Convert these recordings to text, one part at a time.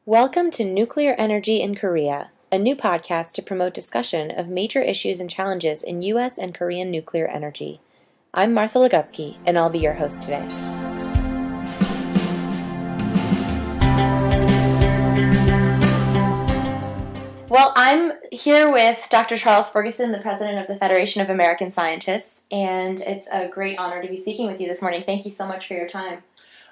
Welcome to Nuclear Energy in Korea, a new podcast to promote discussion of major issues and challenges in U.S. and Korean nuclear energy. I'm Martha Legutsky, and I'll be your host today. Well, I'm here with Dr. Charles Ferguson, the president of the Federation of American Scientists, and it's a great honor to be speaking with you this morning. Thank you so much for your time.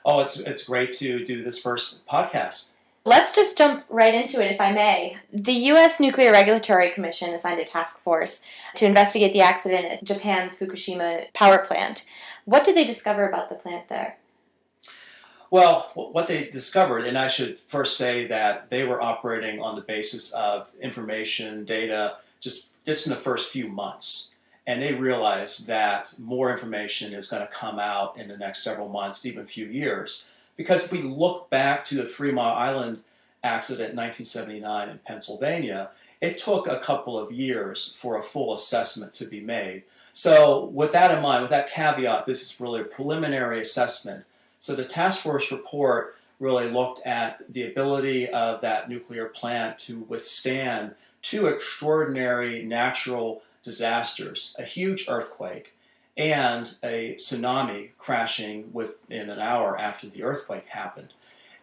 Oh, it's great to do this first podcast. Let's just jump right into it, if I may. The U.S. Nuclear Regulatory Commission assigned a task force to investigate the accident at Japan's Fukushima power plant. What did they discover about the plant there? Well, what they discovered, and I should first say that they were operating on the basis of information, data, just in the first few months. And they realized that more information is going to come out in the next several months, even a few years. Because if we look back to the 3 Mile Island accident in 1979 in Pennsylvania, it took a couple of years for a full assessment to be made. So with that in mind, with that caveat, this is really a preliminary assessment. So the task force report really looked at the ability of that nuclear plant to withstand 2 extraordinary natural disasters, a huge earthquake and a tsunami crashing within an hour after the earthquake happened.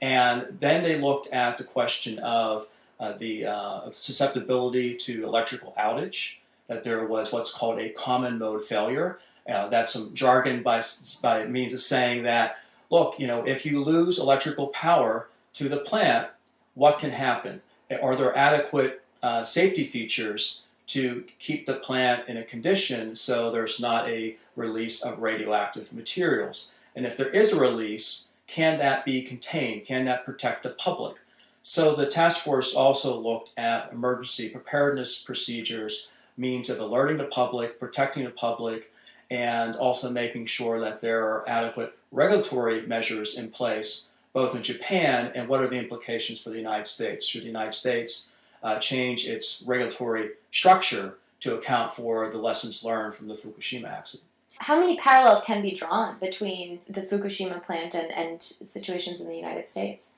And then they looked at the question of the susceptibility to electrical outage, that there was what's called a common mode failure. That's some jargon by means of saying that, look, if you lose electrical power to the plant, what can happen? Are there adequate safety features to keep the plant in a condition so there's not a release of radioactive materials? And if there is a release, can that be contained? Can that protect the public? So the task force also looked at emergency preparedness procedures, means of alerting the public, protecting the public, and also making sure that there are adequate regulatory measures in place, both in Japan and what are the implications for the United States. Should the United States change its regulatory structure to account for the lessons learned from the Fukushima accident? How many parallels can be drawn between the Fukushima plant and situations in the United States?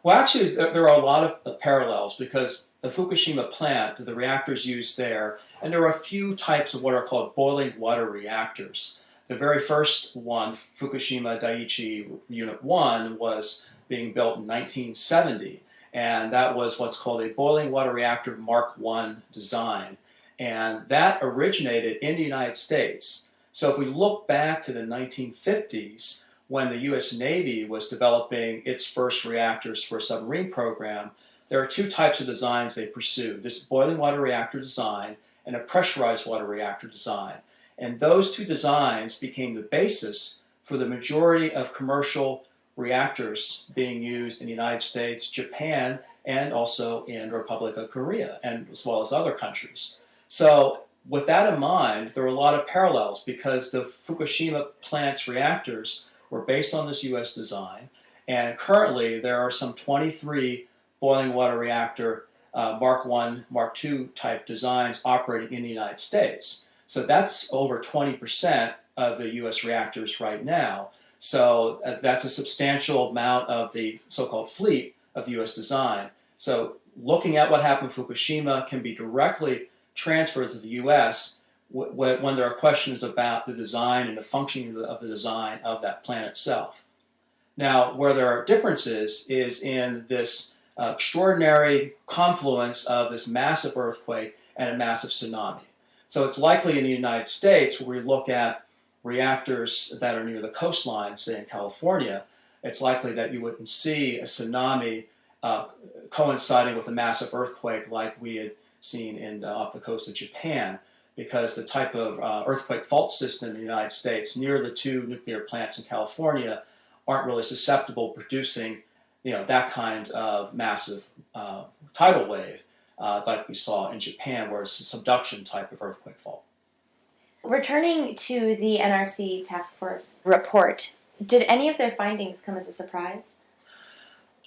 Well, actually, there are a lot of parallels because the Fukushima plant, the reactors used there, and there are a few types of what are called boiling water reactors. The very first one, Fukushima Daiichi Unit 1, was being built in 1970. And that was what's called a boiling water reactor Mark I design. And that originated in the United States. So if we look back to the 1950s, when the U.S. Navy was developing its first reactors for a submarine program, there are 2 types of designs they pursued. This boiling water reactor design and a pressurized water reactor design. And those 2 designs became the basis for the majority of commercial reactors being used in the United States, Japan, and also in the Republic of Korea, and as well as other countries. So with that in mind, there are a lot of parallels because the Fukushima plant's reactors were based on this U.S. design, and currently there are some 23 boiling water reactor Mark I, Mark II type designs operating in the United States. So that's over 20% of the U.S. reactors right now. So that's a substantial amount of the so-called fleet of the U.S. design. So looking at what happened in Fukushima can be directly transferred to the U.S. when there are questions about the design and the functioning of the design of that plant itself. Now, where there are differences is in this extraordinary confluence of this massive earthquake and a massive tsunami. So it's likely in the United States, where we look at reactors that are near the coastline, say in California, it's likely that you wouldn't see a tsunami coinciding with a massive earthquake like we had seen off the coast of Japan, because the type of earthquake fault system in the United States near the 2 nuclear plants in California aren't really susceptible to producing that kind of massive tidal wave like we saw in Japan, where it's a subduction type of earthquake fault. Returning to the NRC task force report, did any of their findings come as a surprise?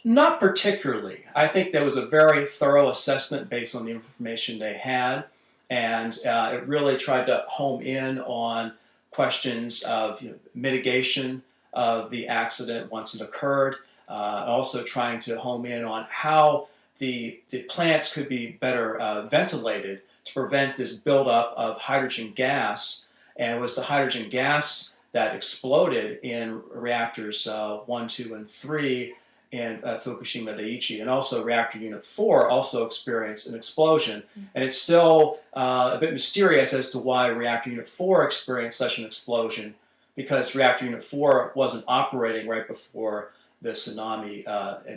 Not particularly. I think there was a very thorough assessment based on the information they had, and it really tried to home in on questions of mitigation of the accident once it occurred, also trying to home in on how the plants could be better ventilated to prevent this buildup of hydrogen gas. And it was the hydrogen gas that exploded in reactors 1, 2, and 3 in Fukushima Daiichi. And also reactor unit 4 also experienced an explosion. And it's still a bit mysterious as to why reactor unit 4 experienced such an explosion, because reactor unit 4 wasn't operating right before the tsunami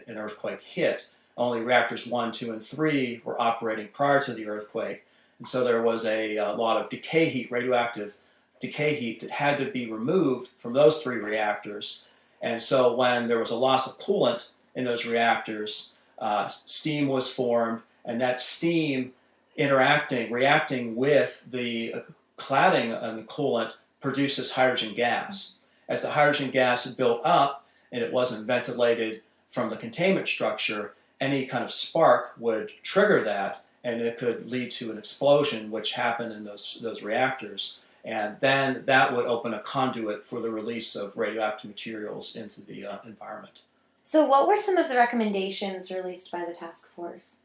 and earthquake hit. Only reactors 1, 2, and 3 were operating prior to the earthquake. And so there was a lot of decay heat, radioactive decay heat, that had to be removed from those 3 reactors. And so when there was a loss of coolant in those reactors, steam was formed, and that steam reacting with the cladding and the coolant produces hydrogen gas. As the hydrogen gas built up and it wasn't ventilated from the containment structure, any kind of spark would trigger that, and it could lead to an explosion, which happened in those reactors. And then that would open a conduit for the release of radioactive materials into the environment. So what were some of the recommendations released by the task force?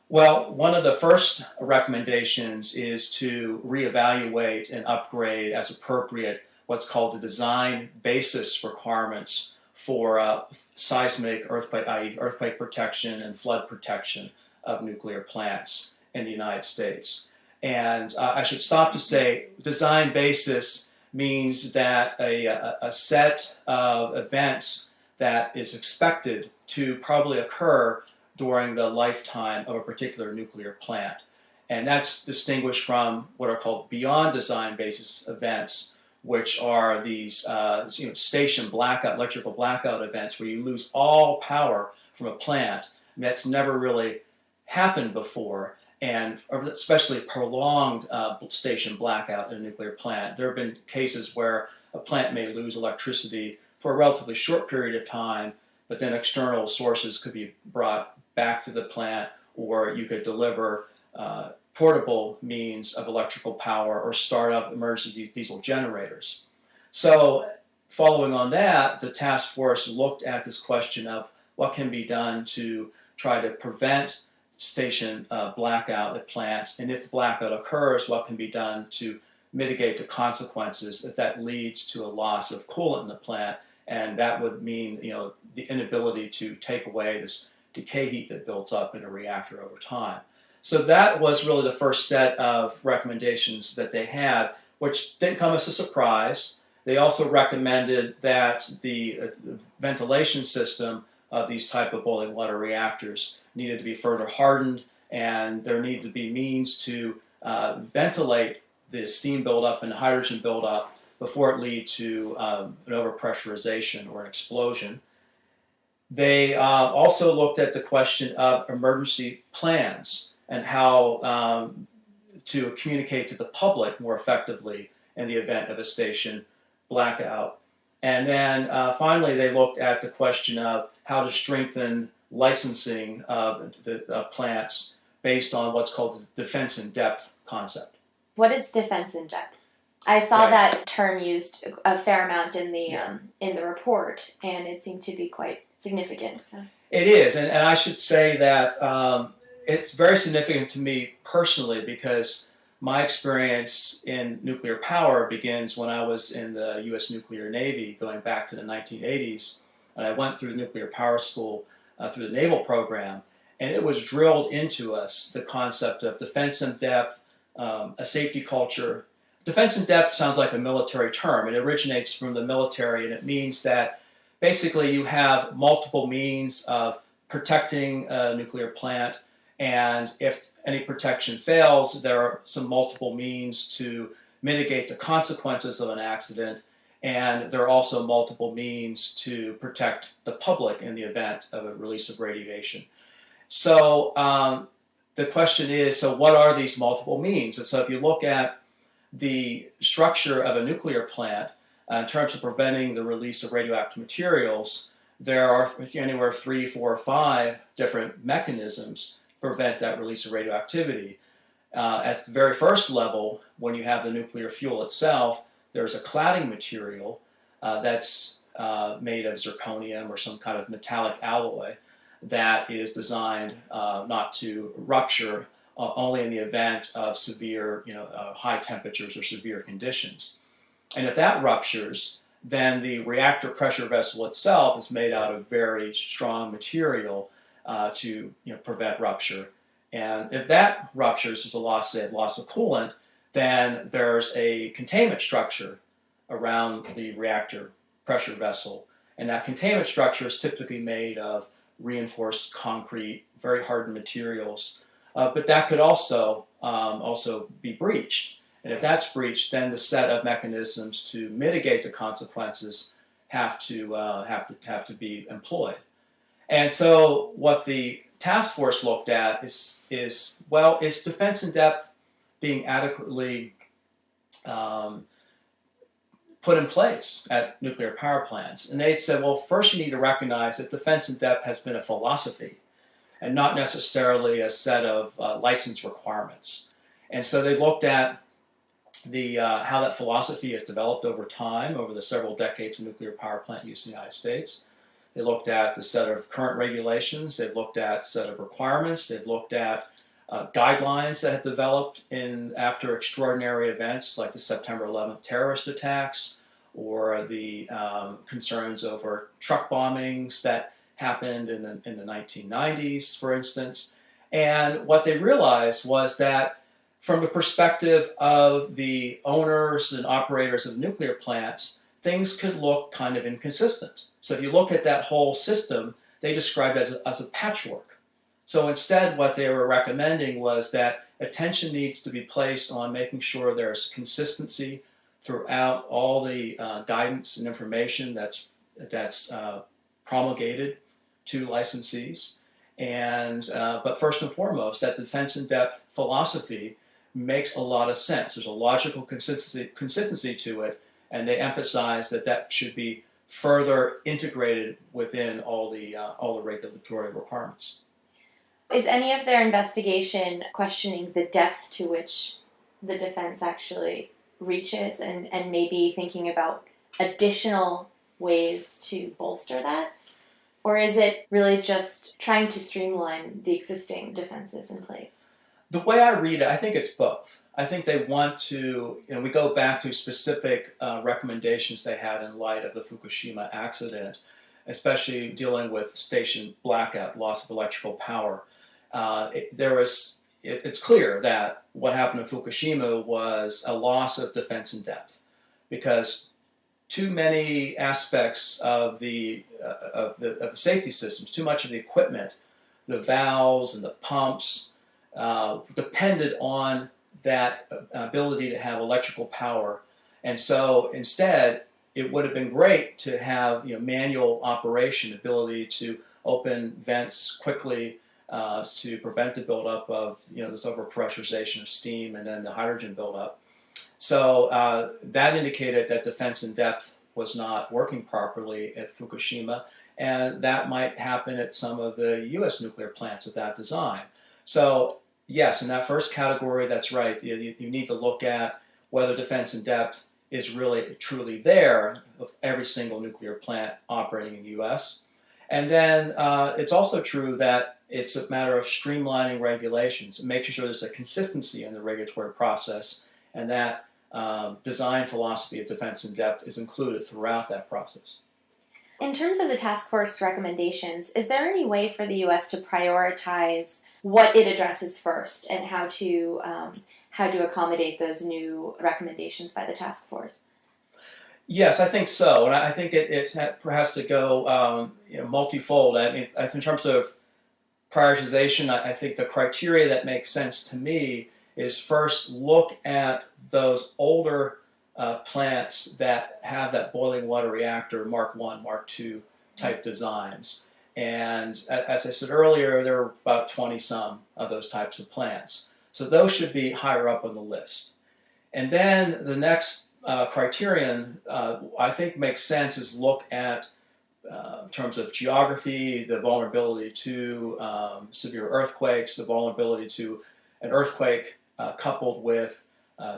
Well, one of the first recommendations is to reevaluate and upgrade as appropriate what's called the design basis requirements for seismic earthquake, i.e. earthquake protection and flood protection of nuclear plants in the United States. And I should stop to say design basis means that a set of events that is expected to probably occur during the lifetime of a particular nuclear plant. And that's distinguished from what are called beyond design basis events, which are these station blackout, electrical blackout events where you lose all power from a plant. And that's never really happened before, and especially prolonged station blackout in a nuclear plant. There have been cases where a plant may lose electricity for a relatively short period of time, but then external sources could be brought back to the plant, or you could deliver portable means of electrical power or start up emergency diesel generators. So following on that, the task force looked at this question of what can be done to try to prevent station blackout at plants, and if the blackout occurs, what can be done to mitigate the consequences if that leads to a loss of coolant in the plant. And that would mean, the inability to take away this decay heat that builds up in a reactor over time. So that was really the first set of recommendations that they had, which didn't come as a surprise. They also recommended that the ventilation system of these type of boiling water reactors needed to be further hardened, and there needed to be means to ventilate the steam buildup and the hydrogen buildup before it lead to an overpressurization or an explosion. They also looked at the question of emergency plans and how to communicate to the public more effectively in the event of a station blackout. And then finally, they looked at the question of how to strengthen licensing of the plants based on what's called the defense in depth concept. What is defense in depth? I saw that term used a fair amount in the report, and it seemed to be quite significant. So. It is, and I should say that it's very significant to me personally, because my experience in nuclear power begins when I was in the U.S. Nuclear Navy, going back to the 1980s, and I went through nuclear power school through the naval program, and it was drilled into us the concept of defense in depth, a safety culture. Defense in depth sounds like a military term. It originates from the military, and it means that basically you have multiple means of protecting a nuclear plant, and if any protection fails, there are some multiple means to mitigate the consequences of an accident, and there are also multiple means to protect the public in the event of a release of radiation. So the question is, so what are these multiple means? And so if you look at the structure of a nuclear plant in terms of preventing the release of radioactive materials, there are anywhere 3, 4, or 5 different mechanisms to prevent that release of radioactivity. At the very first level, when you have the nuclear fuel itself, there's a cladding material that's made of zirconium or some kind of metallic alloy that is designed not to rupture only in the event of severe, high temperatures or severe conditions. And if that ruptures, then the reactor pressure vessel itself is made out of very strong material to prevent rupture. And if that ruptures as a loss, say, loss of coolant, then there's a containment structure around the reactor pressure vessel. And that containment structure is typically made of reinforced concrete, very hardened materials. But that could also be breached. And if that's breached, then the set of mechanisms to mitigate the consequences have to be employed. And so what the task force looked at is defense in depth being adequately put in place at nuclear power plants? And they said, well, first you need to recognize that defense in depth has been a philosophy and not necessarily a set of license requirements. And so they looked at how that philosophy has developed over time, over the several decades of nuclear power plant use in the United States. They looked at the set of current regulations. They've looked at set of requirements. They've looked at guidelines that have developed after extraordinary events like the September 11th terrorist attacks or the concerns over truck bombings that happened in the 1990s, for instance. And what they realized was that from the perspective of the owners and operators of nuclear plants, things could look kind of inconsistent. So if you look at that whole system, they described it as a patchwork. So instead, what they were recommending was that attention needs to be placed on making sure there's consistency throughout all the guidance and information that's promulgated to licensees. But first and foremost, that defense in depth philosophy makes a lot of sense. There's a logical consistency to it, and they emphasize that should be further integrated within all the regulatory requirements. Is any of their investigation questioning the depth to which the defense actually reaches and maybe thinking about additional ways to bolster that? Or is it really just trying to streamline the existing defenses in place? The way I read it, I think it's both. I think they want to, we go back to specific recommendations they had in light of the Fukushima accident, especially dealing with station blackout, loss of electrical power. It's clear that what happened in Fukushima was a loss of defense in depth because too many aspects of the safety systems, too much of the equipment, the valves and the pumps, depended on that ability to have electrical power. And so instead, it would have been great to have manual operation, ability to open vents quickly to prevent the buildup of this overpressurization of steam and then the hydrogen buildup. So that indicated that defense in depth was not working properly at Fukushima, and that might happen at some of the U.S. nuclear plants with that design. So yes, in that first category, that's right. You need to look at whether defense in depth is really truly there of every single nuclear plant operating in the U.S. And then it's also true that it's a matter of streamlining regulations and making sure there's a consistency in the regulatory process, and that design philosophy of defense in depth is included throughout that process. In terms of the task force recommendations, is there any way for the U.S. to prioritize what it addresses first and how to accommodate those new recommendations by the task force? Yes, I think so, and I think it has to go multifold. I mean, in terms of prioritization, I think the criteria that makes sense to me is first look at those older plants that have that boiling water reactor Mark I, Mark II type designs. And as I said earlier, there are about 20-some of those types of plants. So those should be higher up on the list. And then the next criterion I think makes sense is look at, in terms of geography, the vulnerability to severe earthquakes, the vulnerability to an earthquake coupled with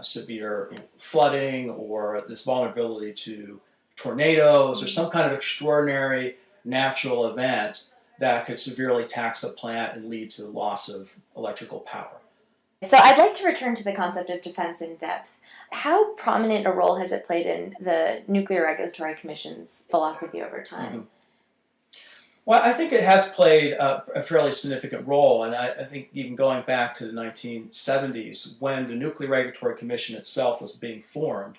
severe flooding, or this vulnerability to tornadoes or some kind of extraordinary natural event that could severely tax a plant and lead to loss of electrical power. So I'd like to return to the concept of defense in depth. How prominent a role has it played in the Nuclear Regulatory Commission's philosophy over time? Mm-hmm. Well, I think it has played a fairly significant role, and I think even going back to the 1970s when the Nuclear Regulatory Commission itself was being formed.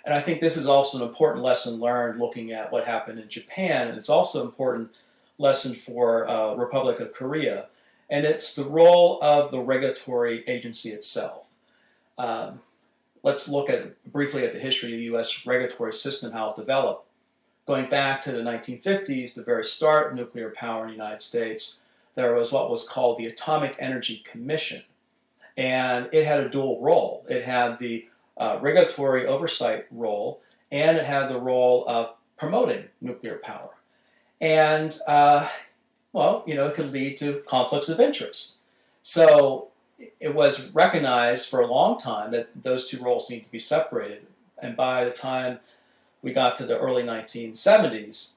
And I think this is also an important lesson learned looking at what happened in Japan, and it's also an important lesson for Republic of Korea, and it's the role of the regulatory agency itself. Let's look briefly at the history of the U.S. regulatory system, how it developed. Going back to the 1950s, the very start of nuclear power in the United States, there was what was called the Atomic Energy Commission. And it had a dual role. It had the regulatory oversight role, and it had the role of promoting nuclear power. And, it could lead to conflicts of interest. So it was recognized for a long time that those two roles need to be separated. And by the time we got to the early 1970s,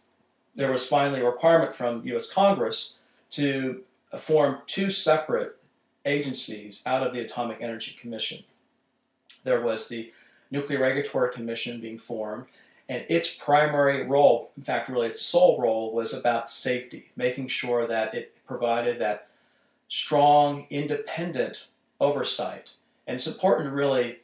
there was finally a requirement from U.S. Congress to form two separate agencies out of the Atomic Energy Commission. There was the Nuclear Regulatory Commission being formed, and its primary role, in fact, really its sole role, was about safety, making sure that it provided that strong, independent oversight. And it's important to really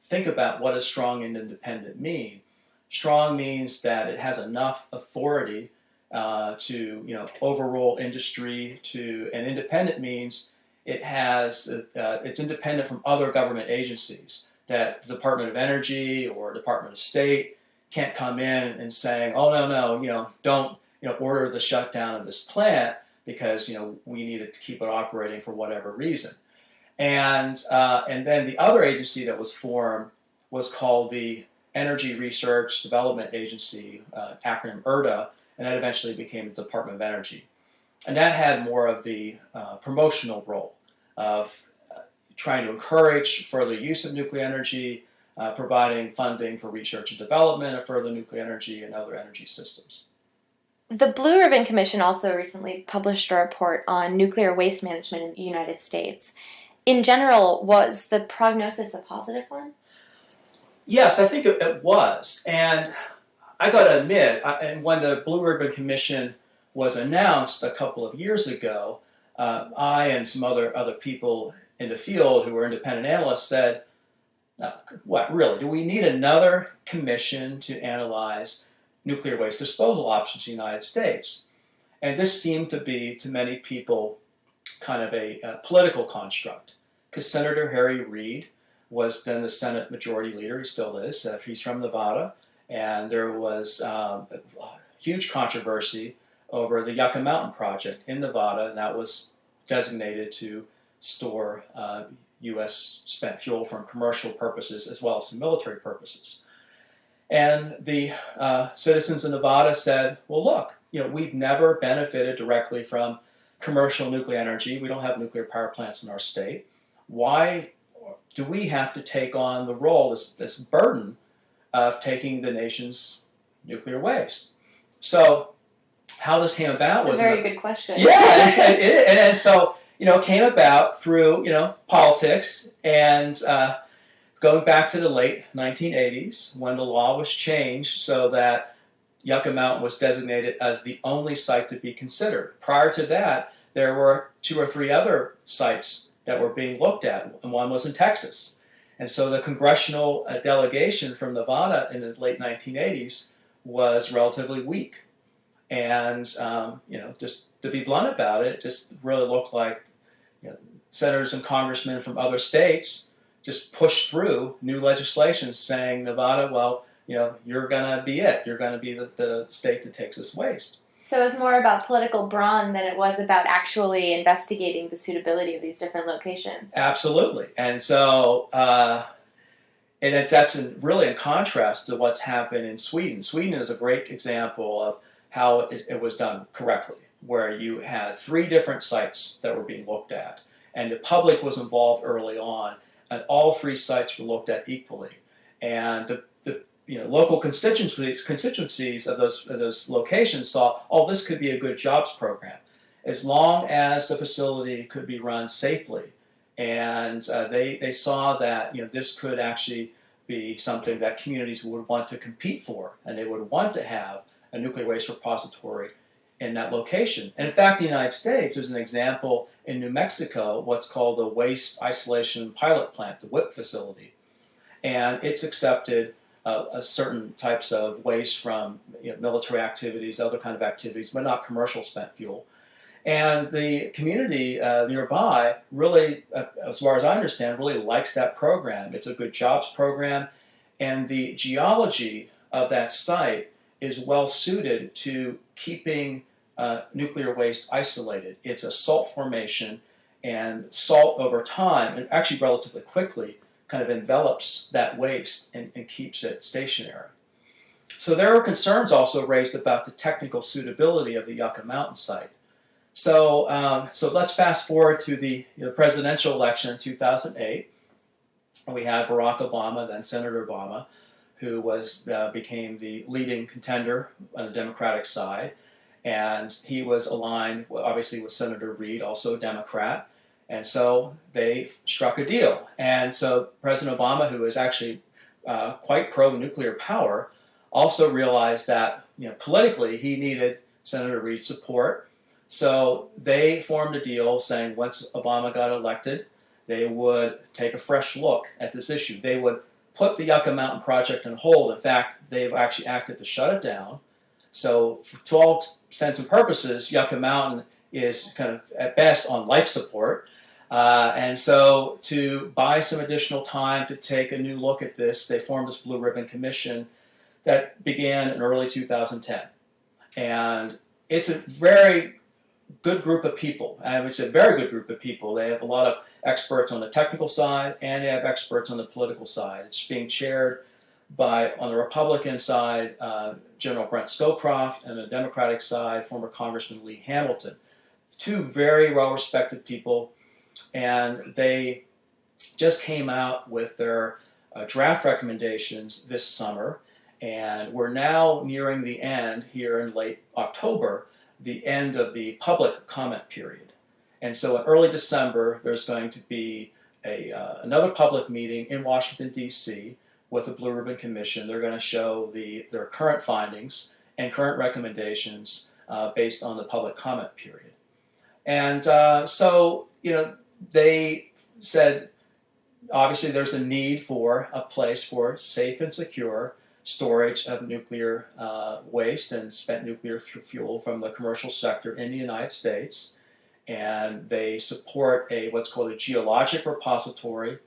think about what does strong and independent mean. Strong means that it has enough authority to overrule industry. And independent means it's independent from other government agencies. That the Department of Energy or Department of State can't come in and saying, "Oh no, don't order the shutdown of this plant because we need it to keep it operating for whatever reason." And then the other agency that was formed was called the Energy Research Development Agency, acronym ERDA, and that eventually became the Department of Energy. And that had more of the promotional role of trying to encourage further use of nuclear energy, providing funding for research and development of further nuclear energy and other energy systems. The Blue Ribbon Commission also recently published a report on nuclear waste management in the United States. In general, was the prognosis a positive one? Yes, I think it was. And I got to admit, and when the Blue Ribbon Commission was announced a couple of years ago, I and some other people in the field who were independent analysts said, what, really? Do we need another commission to analyze nuclear waste disposal options in the United States? And this seemed to be, to many people, kind of a political construct. Because Senator Harry Reid was then the Senate Majority Leader, he still is, he's from Nevada, and there was huge controversy over the Yucca Mountain project in Nevada, and that was designated to store U.S. spent fuel for commercial purposes as well as some military purposes. And the citizens of Nevada said, well, look, we've never benefited directly from commercial nuclear energy. We don't have nuclear power plants in our state. Why do we have to take on the role, this burden of taking the nation's nuclear waste? So how this came about was... That's a very good question. Yeah, and so, it came about through, politics and going back to the late 1980s when the law was changed so that Yucca Mountain was designated as the only site to be considered. Prior to that, there were 2 or 3 other sites that were being looked at, and one was in Texas. And so the congressional delegation from Nevada in the late 1980s was relatively weak. And, just to be blunt about it, just really looked like senators and congressmen from other states just pushed through new legislation saying, Nevada, well, you're going to be it. You're going to be the state that takes this waste. So it was more about political brawn than it was about actually investigating the suitability of these different locations. Absolutely. And so, that's really in contrast to what's happened in Sweden. Sweden is a great example of how it was done correctly, where you had 3 different sites that were being looked at, and the public was involved early on, and all 3 sites were looked at equally. And the local constituencies of those locations saw, oh, this could be a good jobs program, as long as the facility could be run safely. And they saw that this could actually be something that communities would want to compete for, and they would want to have a nuclear waste repository in that location. And in fact, the United States, there's an example in New Mexico, what's called the Waste Isolation Pilot Plant, the WIP facility. And it's accepted certain types of waste from military activities, other kind of activities, but not commercial spent fuel. And the community nearby really, as far as I understand, really likes that program. It's a good jobs program, and the geology of that site is well suited to keeping nuclear waste isolated. It's a salt formation, and salt over time, and actually relatively quickly, kind of envelops that waste and keeps it stationary. So there are concerns also raised about the technical suitability of the Yucca Mountain site. So, so let's fast forward to the presidential election in 2008. We had Barack Obama, then Senator Obama, who became the leading contender on the Democratic side. And he was aligned, obviously, with Senator Reid, also a Democrat. And so they struck a deal. And so President Obama, who is actually quite pro-nuclear power, also realized that politically he needed Senator Reid's support. So they formed a deal saying once Obama got elected, they would take a fresh look at this issue. They would put the Yucca Mountain project on hold. In fact, they've actually acted to shut it down. So to all intents and purposes, Yucca Mountain is kind of at best on life support. And so to buy some additional time to take a new look at this, they formed this Blue Ribbon Commission that began in early 2010. And it's a very good group of people. I would say a very good group of people. They have a lot of experts on the technical side, and they have experts on the political side. It's being chaired by, on the Republican side, General Brent Scowcroft, and on the Democratic side, former Congressman Lee Hamilton. Two very well-respected people, and they just came out with their draft recommendations this summer, and we're now nearing the end here in late October, the end of the public comment period. And so in early December, there's going to be another public meeting in Washington, D.C. with the Blue Ribbon Commission. They're going to show their current findings and current recommendations based on the public comment period. And so, they said, obviously, there's a need for a place for safe and secure storage of nuclear waste and spent nuclear fuel from the commercial sector in the United States. And they support what's called a geologic repository.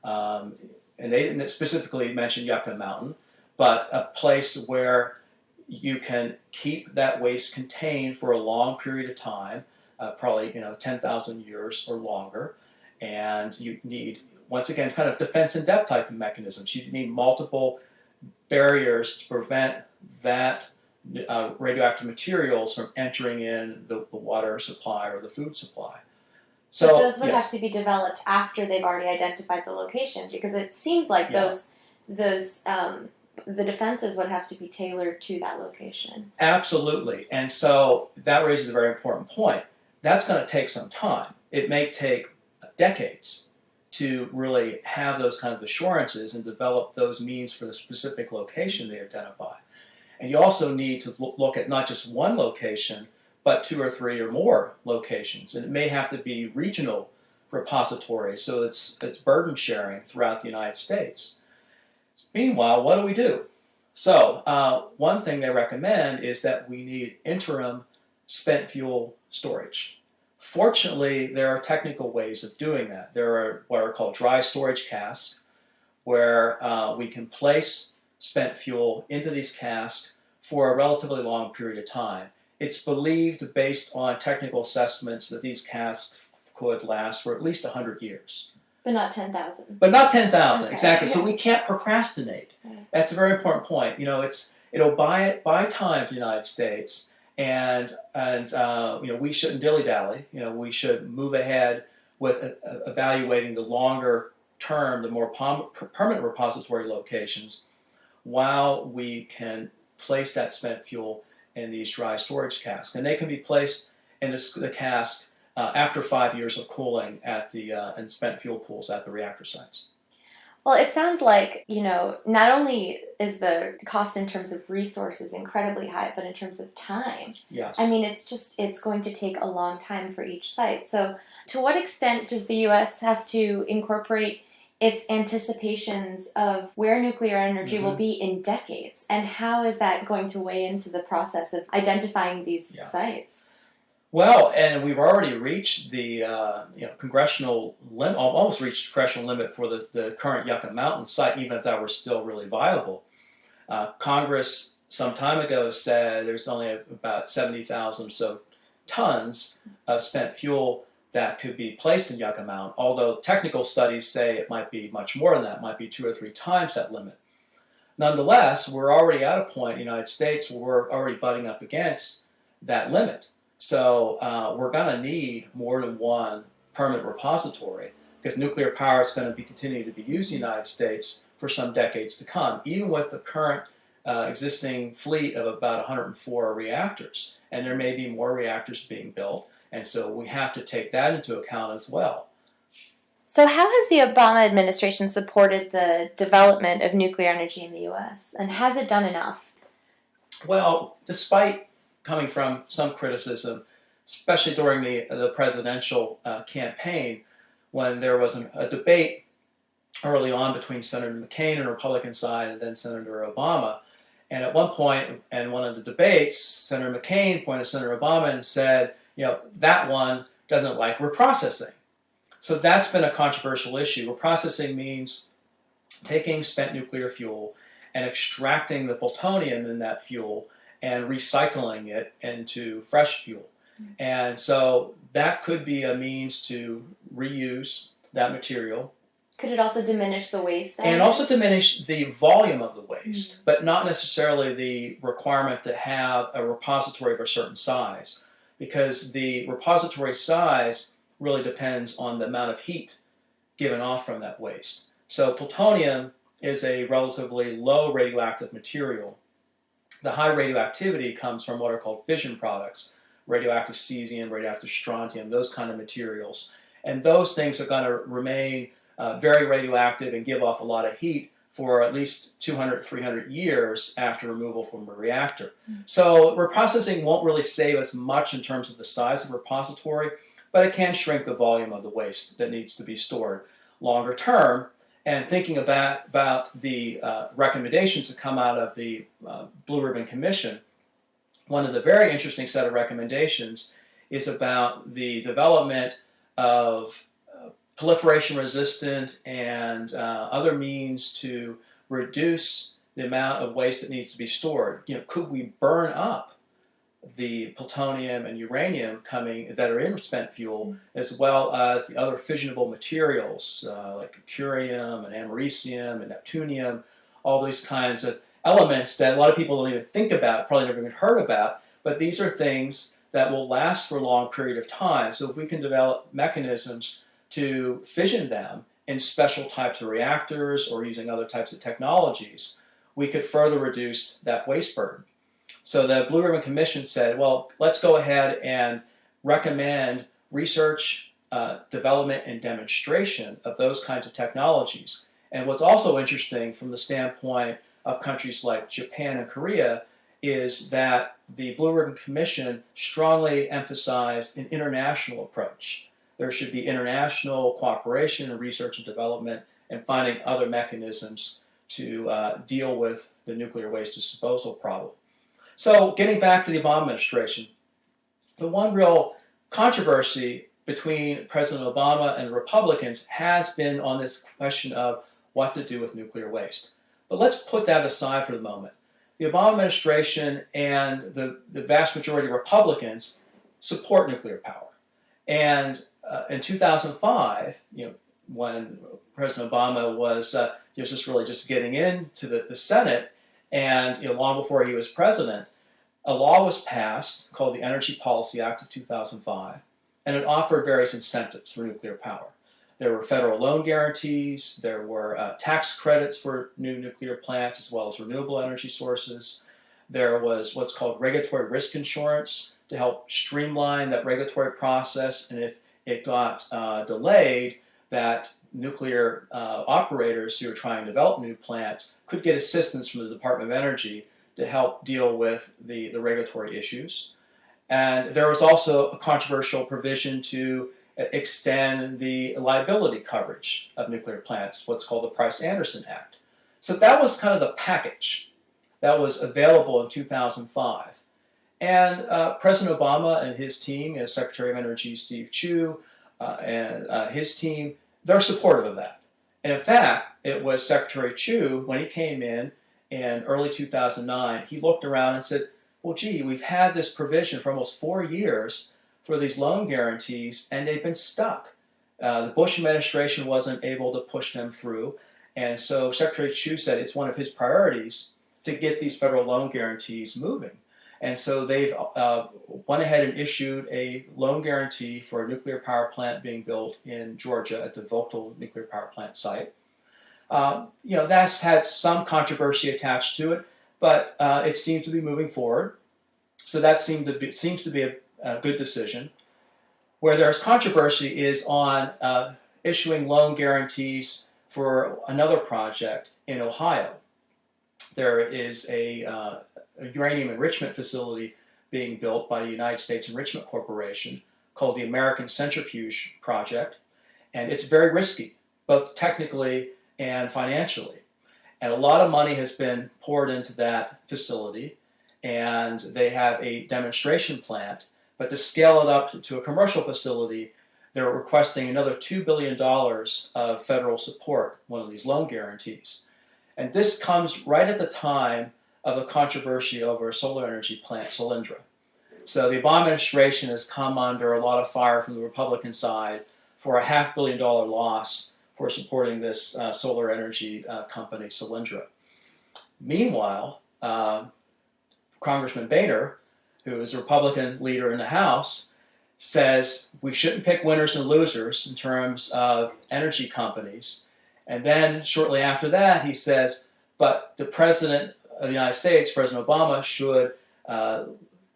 And they didn't specifically mention Yucca Mountain, but a place where you can keep that waste contained for a long period of time, probably 10,000 years or longer. And you need, once again, kind of defense in depth type of mechanisms. You need multiple barriers to prevent that radioactive materials from entering in the water supply or the food supply. So but those would have to be developed after they've already identified the location, because it seems like the defenses would have to be tailored to that location. Absolutely. And so that raises a very important point. That's going to take some time. It may take decades to really have those kinds of assurances and develop those means for the specific location they identify. And you also need to look at not just one location, but 2 or 3 or more locations. And it may have to be regional repositories, so it's burden sharing throughout the United States. Meanwhile, what do we do? So one thing they recommend is that we need interim spent fuel storage. Fortunately, there are technical ways of doing that. There are what are called dry storage casks, where we can place spent fuel into these casks for a relatively long period of time. It's believed, based on technical assessments, that these casks could last for at least 100 years. But not 10,000. But not 10,000, okay. Exactly. So we can't procrastinate. Okay. That's a very important point. It'll buy time for the United States. And we shouldn't dilly-dally. We should move ahead with evaluating the longer term, the more permanent repository locations, while we can place that spent fuel in these dry storage casks. And they can be placed in the cask after 5 years of cooling at the in spent fuel pools at the reactor sites. Well, it sounds like, not only is the cost in terms of resources incredibly high, but in terms of time. Yes. I mean, it's going to take a long time for each site. So to what extent does the U.S. have to incorporate its anticipations of where nuclear energy will be in decades? And how is that going to weigh into the process of identifying these sites? Well, and we've already reached the congressional limit, almost reached the congressional limit for the current Yucca Mountain site, even if that were still really viable. Congress some time ago said there's only about 70,000 or so tons of spent fuel that could be placed in Yucca Mountain, although technical studies say it might be much more than that, might be 2 or 3 times that limit. Nonetheless, we're already at a point in the United States where we're already butting up against that limit. So we're going to need more than one permanent repository because nuclear power is going to be continuing to be used in the United States for some decades to come, even with the current existing fleet of about 104 reactors. And there may be more reactors being built, and so we have to take that into account as well. So how has the Obama administration supported the development of nuclear energy in the U.S., and has it done enough? Well, despite coming from some criticism, especially during the presidential campaign, when there was a debate early on between Senator McCain on the Republican side and then Senator Obama. And at one point in one of the debates, Senator McCain pointed to Senator Obama and said, that one doesn't like reprocessing. So that's been a controversial issue. Reprocessing means taking spent nuclear fuel and extracting the plutonium in that fuel and recycling it into fresh fuel. And so that could be a means to reuse that material. Could it also diminish the waste? And also diminish the volume of the waste, but not necessarily the requirement to have a repository of a certain size, because the repository size really depends on the amount of heat given off from that waste. So plutonium is a relatively low radioactive material. The high radioactivity comes from what are called fission products, radioactive cesium, radioactive strontium, those kind of materials. And those things are going to remain very radioactive and give off a lot of heat for at least 200, 300 years after removal from a reactor. So reprocessing won't really save us much in terms of the size of the repository, but it can shrink the volume of the waste that needs to be stored longer term. And thinking about the recommendations that come out of the Blue Ribbon Commission, one of the very interesting set of recommendations is about the development of proliferation-resistant and other means to reduce the amount of waste that needs to be stored. Could we burn up the plutonium and uranium that are in spent fuel, as well as the other fissionable materials like curium and americium and neptunium, all these kinds of elements that a lot of people don't even think about, probably never even heard about, but these are things that will last for a long period of time. So if we can develop mechanisms to fission them in special types of reactors or using other types of technologies, we could further reduce that waste burden. So the Blue Ribbon Commission said, well, let's go ahead and recommend research, development, and demonstration of those kinds of technologies. And what's also interesting from the standpoint of countries like Japan and Korea is that the Blue Ribbon Commission strongly emphasized an international approach. There should be international cooperation in research and development and finding other mechanisms to deal with the nuclear waste disposal problem. So getting back to the Obama administration, the one real controversy between President Obama and Republicans has been on this question of what to do with nuclear waste. But let's put that aside for the moment. The Obama administration and the vast majority of Republicans support nuclear power. And in 2005, when President Obama was just getting into the Senate, and long before he was president, a law was passed called the Energy Policy Act of 2005, and it offered various incentives for nuclear power. There were federal loan guarantees. There were tax credits for new nuclear plants as well as renewable energy sources. There was what's called regulatory risk insurance to help streamline that regulatory process. And if it got delayed, that nuclear operators who are trying to develop new plants could get assistance from the Department of Energy to help deal with the regulatory issues. And there was also a controversial provision to extend the liability coverage of nuclear plants, what's called the Price-Anderson Act. So that was kind of the package that was available in 2005. And President Obama and his team, as Secretary of Energy Steve Chu and his team, they're supportive of that. And in fact, it was Secretary Chu, when he came in early 2009, he looked around and said, well, gee, we've had this provision for almost 4 years for these loan guarantees, and they've been stuck. The Bush administration wasn't able to push them through, and so Secretary Chu said it's one of his priorities to get these federal loan guarantees moving. And so they've went ahead and issued a loan guarantee for a nuclear power plant being built in Georgia at the Vogtle nuclear power plant site. That's had some controversy attached to it, but it seems to be moving forward. So that seems to be a good decision. Where there's controversy is on issuing loan guarantees for another project in Ohio. There is a uranium enrichment facility being built by the United States Enrichment Corporation called the American Centrifuge Project, and it's very risky, both technically and financially. And a lot of money has been poured into that facility, and they have a demonstration plant, but to scale it up to a commercial facility, they're requesting another $2 billion of federal support, one of these loan guarantees. And this comes right at the time of a controversy over a solar energy plant, Solyndra. So the Obama administration has come under a lot of fire from the Republican side for a $500 million loss for supporting this solar energy company, Solyndra. Meanwhile, Congressman Boehner, who is a Republican leader in the House, says we shouldn't pick winners and losers in terms of energy companies. And then shortly after that, he says, but the President of the United States, President Obama, should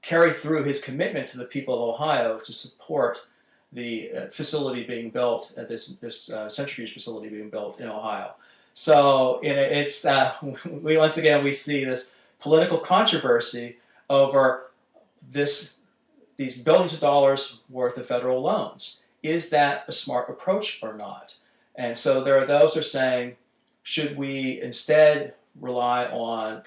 carry through his commitment to the people of Ohio to support the facility being built, this centrifuge facility being built in Ohio. So it's once again we see this political controversy over these billions of dollars worth of federal loans. Is that a smart approach or not? And so there are those who are saying, should we instead rely on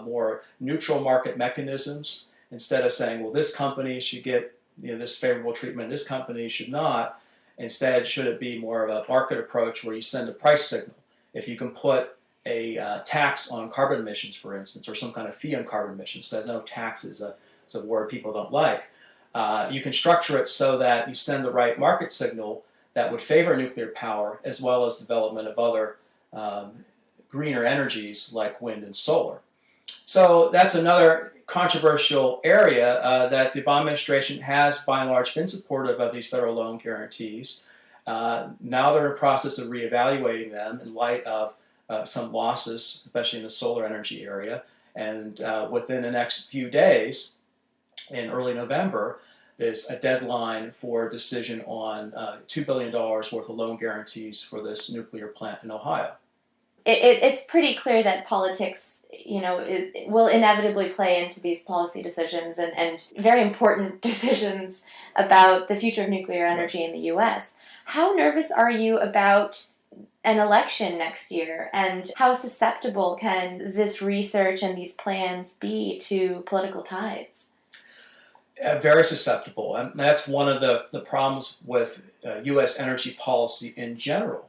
more neutral market mechanisms instead of saying, well, this company should get this favorable treatment, this company should not. Instead, should it be more of a market approach where you send a price signal? If you can put a tax on carbon emissions, for instance, or some kind of fee on carbon emissions, there's no tax is a word people don't like. You can structure it so that you send the right market signal that would favor nuclear power as well as development of other greener energies like wind and solar. So that's another controversial area that the Obama administration has by and large been supportive of these federal loan guarantees. Now they're in the process of reevaluating them in light of some losses, especially in the solar energy area. And within the next few days, in early November, there's a deadline for a decision on $2 billion worth of loan guarantees for this nuclear plant in Ohio. It's pretty clear that politics, will inevitably play into these policy decisions and very important decisions about the future of nuclear energy in the U.S. How nervous are you about an election next year, and how susceptible can this research and these plans be to political tides? Very susceptible, and that's one of the problems with U.S. energy policy in general.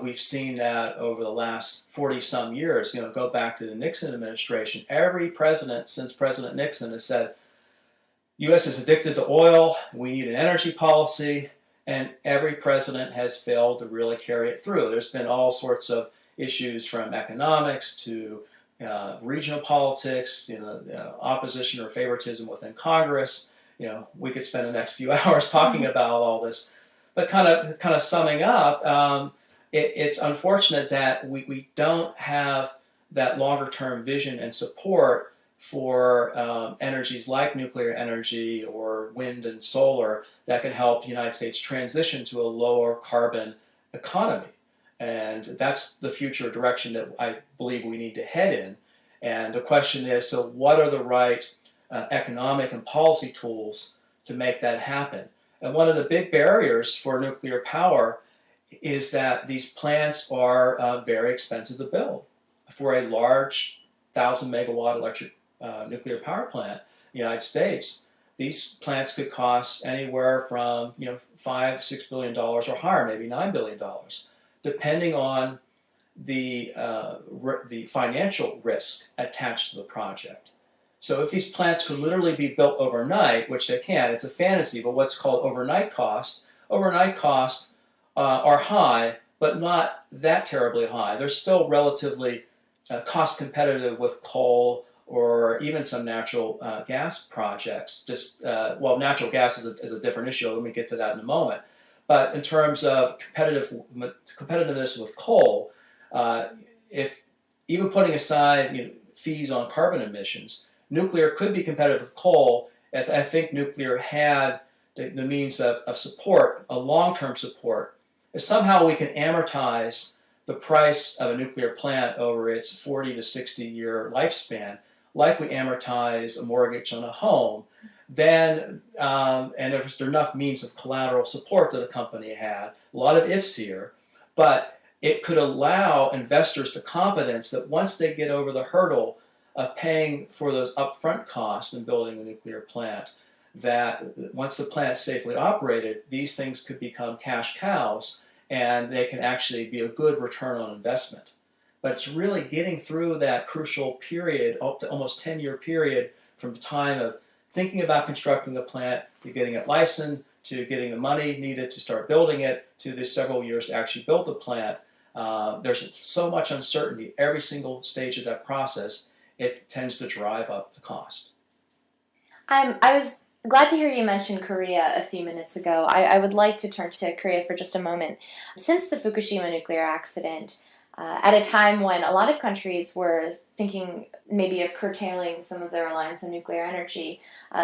We've seen that over the last 40-some years. Go back to the Nixon administration. Every president since President Nixon has said, U.S. is addicted to oil, we need an energy policy, and every president has failed to really carry it through. There's been all sorts of issues from economics to regional politics, opposition or favoritism within Congress. We could spend the next few hours talking about all this. But kind of summing up, it's unfortunate that we don't have that longer term vision and support for energies like nuclear energy or wind and solar that can help the United States transition to a lower carbon economy. And that's the future direction that I believe we need to head in. And the question is, so what are the right economic and policy tools to make that happen? And one of the big barriers for nuclear power is that these plants are very expensive to build. For a large 1,000 megawatt electric nuclear power plant in the United States, these plants could cost anywhere from $5-6 billion or higher, maybe $9 billion, depending on the financial risk attached to the project. So if these plants could literally be built overnight, which they can, it's a fantasy, but what's called overnight costs are high, but not that terribly high. They're still relatively cost competitive with coal or even some natural gas projects. Well, natural gas is a different issue. Let me get to that in a moment. But in terms of competitiveness with coal, if even putting aside fees on carbon emissions, nuclear could be competitive with coal if I think nuclear had the means of support, a long-term support. If somehow we can amortize the price of a nuclear plant over its 40 to 60-year lifespan, like we amortize a mortgage on a home, then, and if there's enough means of collateral support that a company had, a lot of ifs here, but it could allow investors the confidence that once they get over the hurdle of paying for those upfront costs in building a nuclear plant, that once the plant is safely operated, these things could become cash cows and they can actually be a good return on investment. But it's really getting through that crucial period, up to almost 10-year period, from the time of thinking about constructing the plant to getting it licensed, to getting the money needed to start building it, to the several years to actually build the plant. There's so much uncertainty every single stage of that process. It tends to drive up the cost. I was glad to hear you mention Korea a few minutes ago. I would like to turn to Korea for just a moment. Since the Fukushima nuclear accident, at a time when a lot of countries were thinking maybe of curtailing some of their reliance on nuclear energy,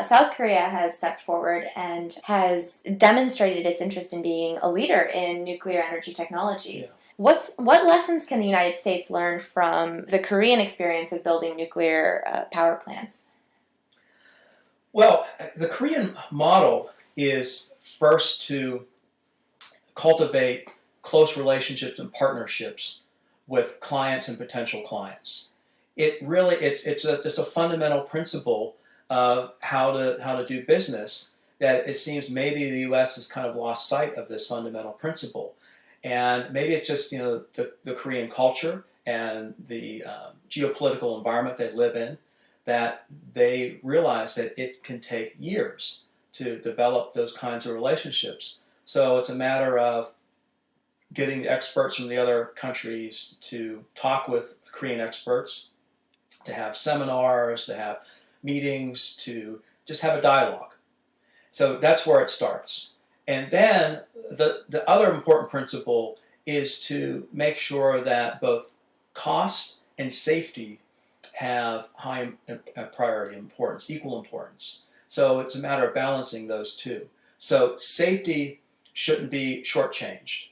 South Korea has stepped forward and has demonstrated its interest in being a leader in nuclear energy technologies. Yeah. What lessons can the United States learn from the Korean experience of building nuclear power plants? Well, the Korean model is first to cultivate close relationships and partnerships with clients and potential clients. It's a fundamental principle of how to do business that it seems maybe the U.S. has kind of lost sight of this fundamental principle. And maybe it's just the Korean culture and the geopolitical environment they live in, that they realize that it can take years to develop those kinds of relationships. So it's a matter of getting the experts from the other countries to talk with Korean experts, to have seminars, to have meetings, to just have a dialogue. So that's where it starts. And then the other important principle is to make sure that both cost and safety have high priority importance, equal importance. So it's a matter of balancing those two. So safety shouldn't be shortchanged.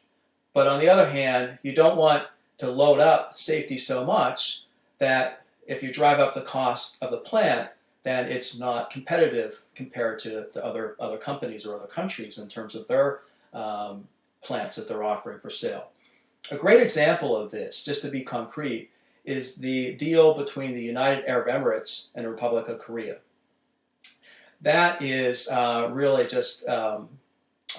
But on the other hand, you don't want to load up safety so much that if you drive up the cost of the plant, then it's not competitive compared to other companies or other countries in terms of their plants that they're offering for sale. A great example of this, just to be concrete, is the deal between the United Arab Emirates and the Republic of Korea. That is really just a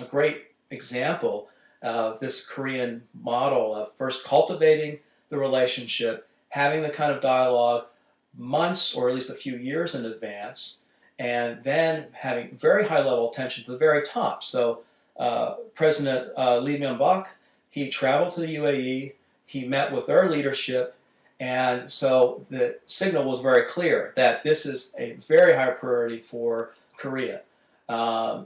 great example of this Korean model of first cultivating the relationship, having the kind of dialogue months or at least a few years in advance, and then having very high level attention to the very top. So President Lee Myung-bak, he traveled to the UAE, he met with their leadership, and so the signal was very clear that this is a very high priority for Korea.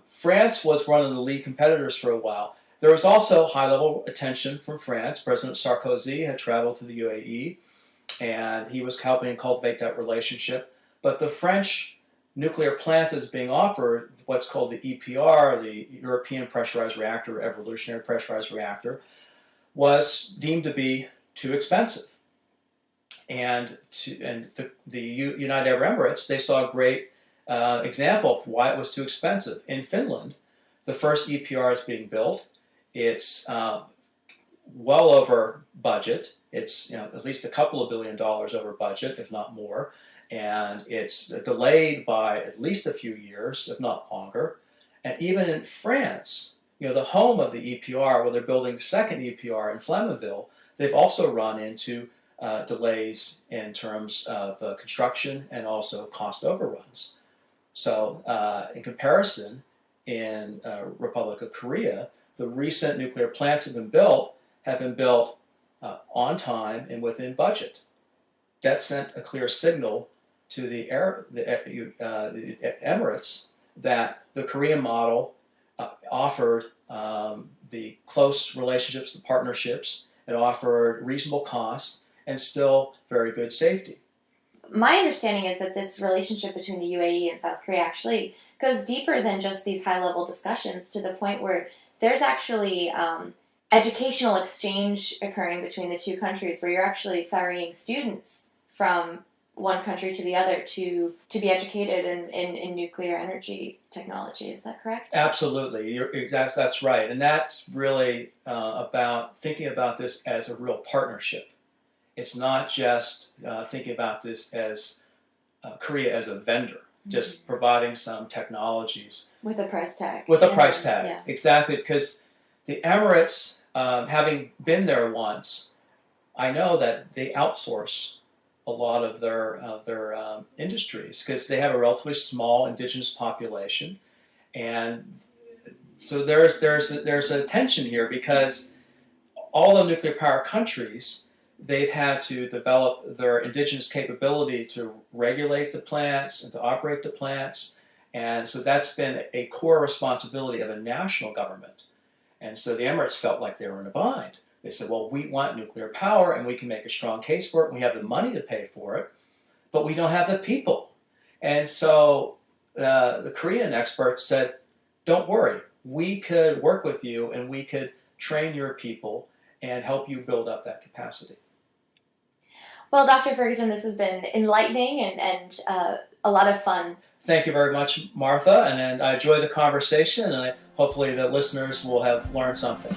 France was one of the lead competitors for a while. There was also high-level attention from France. President Sarkozy had traveled to the UAE, and he was helping cultivate that relationship. But the French nuclear plant that is being offered, what's called the EPR, the European Pressurized Reactor, Evolutionary Pressurized Reactor, was deemed to be too expensive. And the United Arab Emirates, they saw a great example of why it was too expensive. In Finland, the first EPR is being built. It's well over budget. It's at least a couple of $1 billion over budget, if not more. And it's delayed by at least a few years, if not longer. And even in France, the home of the EPR, where they're building second EPR in Flamanville, they've also run into delays in terms of construction and also cost overruns. So in comparison, in Republic of Korea, the recent nuclear plants have been built on time and within budget. That sent a clear signal to the Emirates that the Korean model offered the close relationships, the partnerships, it offered reasonable cost, and still very good safety. My understanding is that this relationship between the UAE and South Korea actually goes deeper than just these high-level discussions, to the point where there's actually educational exchange occurring between the two countries, where you're actually ferrying students from one country to the other to be educated in nuclear energy technology. Is that correct? Absolutely. That's right. And that's really about thinking about this as a real partnership. It's not just thinking about this as Korea as a vendor, just providing some technologies. With a price tag. With a price tag, yeah. Exactly. Because the Emirates, having been there once, I know that they outsource a lot of their industries, because they have a relatively small indigenous population, and so there's a tension here, because all the nuclear power countries, they've had to develop their indigenous capability to regulate the plants and to operate the plants, and so that's been a core responsibility of a national government. And so the Emirates felt like they were in a bind. They said, well, we want nuclear power, and we can make a strong case for it, and we have the money to pay for it, but we don't have the people. And so the Korean experts said, don't worry, we could work with you, and we could train your people and help you build up that capacity. Well, Dr. Ferguson, this has been enlightening and a lot of fun. Thank you very much, Martha, and I enjoyed the conversation, and hopefully the listeners will have learned something.